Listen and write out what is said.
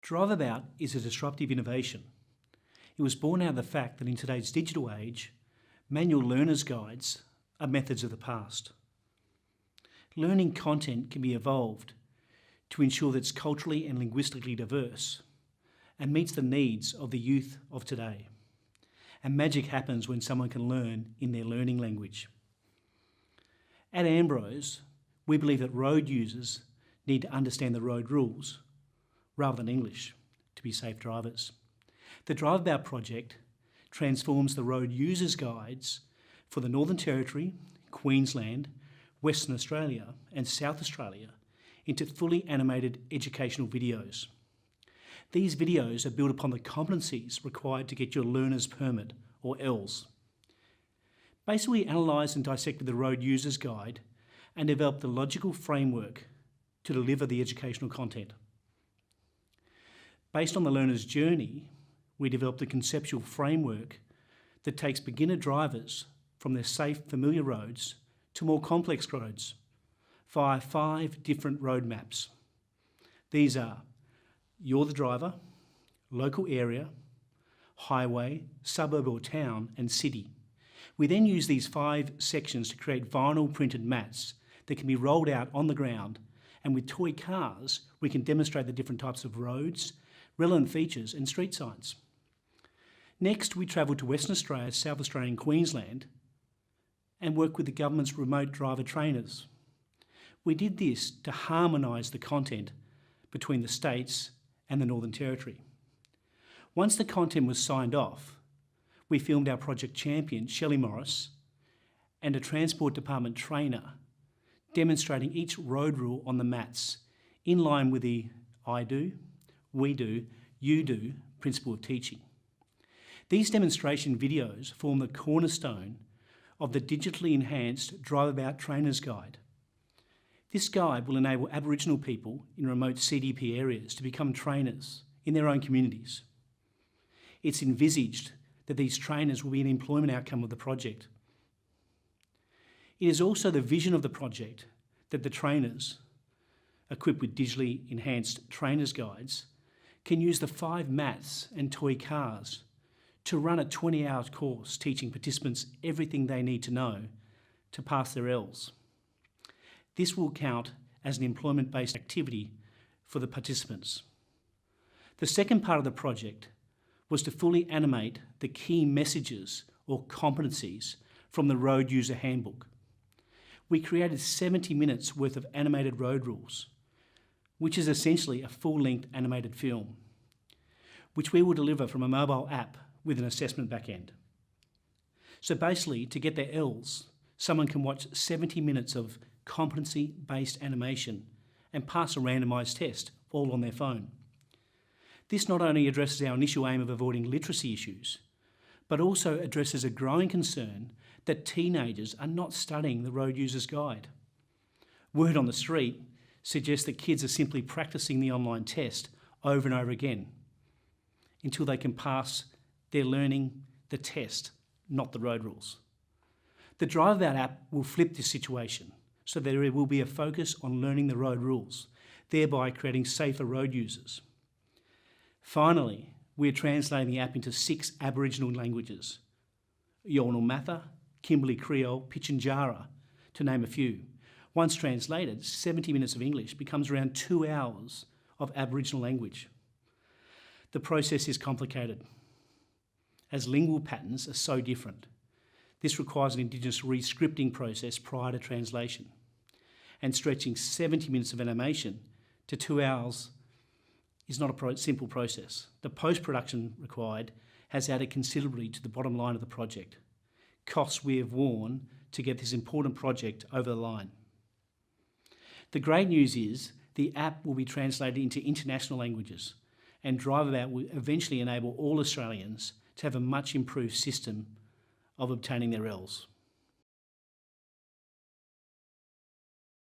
DriveAbout is a disruptive innovation. It was born out of the fact that in today's digital age, manual learner's guides are methods of the past. Learning content can be evolved to ensure that it's culturally and linguistically diverse and meets the needs of the youth of today. And magic happens when someone can learn in their learning language. At Ambrose, we believe that road users need to understand the road rules rather than English to be safe drivers. The DriveAbout project transforms the road users guides for the Northern Territory, Queensland, Western Australia and South Australia into fully animated educational videos. These videos are built upon the competencies required to get your learner's permit, or ELS. Basically, we analysed and dissected the road users guide and developed the logical framework to deliver the educational content. Based on the learner's journey, we developed a conceptual framework that takes beginner drivers from their safe, familiar roads to more complex roads via 5 different road maps. These are you're the driver, local area, highway, suburb or town, and city. We then use these 5 sections to create vinyl printed mats that can be rolled out on the ground, and with toy cars, we can demonstrate the different types of roads, relevant features and street signs. Next, we travelled to Western Australia, South Australia and Queensland and worked with the government's remote driver trainers. We did this to harmonise the content between the states and the Northern Territory. Once the content was signed off, we filmed our project champion, Shellie Morris, and a Transport Department trainer demonstrating each road rule on the mats in line with the I do, we do, you do principle of teaching. These demonstration videos form the cornerstone of the digitally enhanced DriveAbout Trainer's Guide. This guide will enable Aboriginal people in remote CDP areas to become trainers in their own communities. It's envisaged that these trainers will be an employment outcome of the project. It is also the vision of the project that the trainers, equipped with digitally enhanced trainers' guides, can use the 5 mats and toy cars to run a 20-hour course teaching participants everything they need to know to pass their ELS. This will count as an employment-based activity for the participants. The second part of the project was to fully animate the key messages or competencies from the Road User Handbook. We created 70 minutes worth of animated road rules, which is essentially a full-length animated film, which we will deliver from a mobile app with an assessment backend. So basically, to get their ELS, someone can watch 70 minutes of competency-based animation and pass a randomised test, all on their phone. This not only addresses our initial aim of avoiding literacy issues, but also addresses a growing concern that teenagers are not studying the Road User's Guide. Word on the street suggests that kids are simply practicing the online test over and over again until they can pass their learning the test, not the road rules. The DriveAbout app will flip this situation so that there will be a focus on learning the road rules, thereby creating safer road users. Finally, we are translating the app into 6 Aboriginal languages: Yolngu Matha, Kimberley Creole, Pitjantjatjara, to name a few. Once translated, 70 minutes of English becomes around 2 hours of Aboriginal language. The process is complicated, as lingual patterns are so different. This requires an Indigenous re-scripting process prior to translation, and stretching 70 minutes of animation to 2 hours is not a simple process. The post-production required has added considerably to the bottom line of the project. Costs we have borne to get this important project over the line. The great news is the app will be translated into international languages, and DriveAbout will eventually enable all Australians to have a much improved system of obtaining their ELS.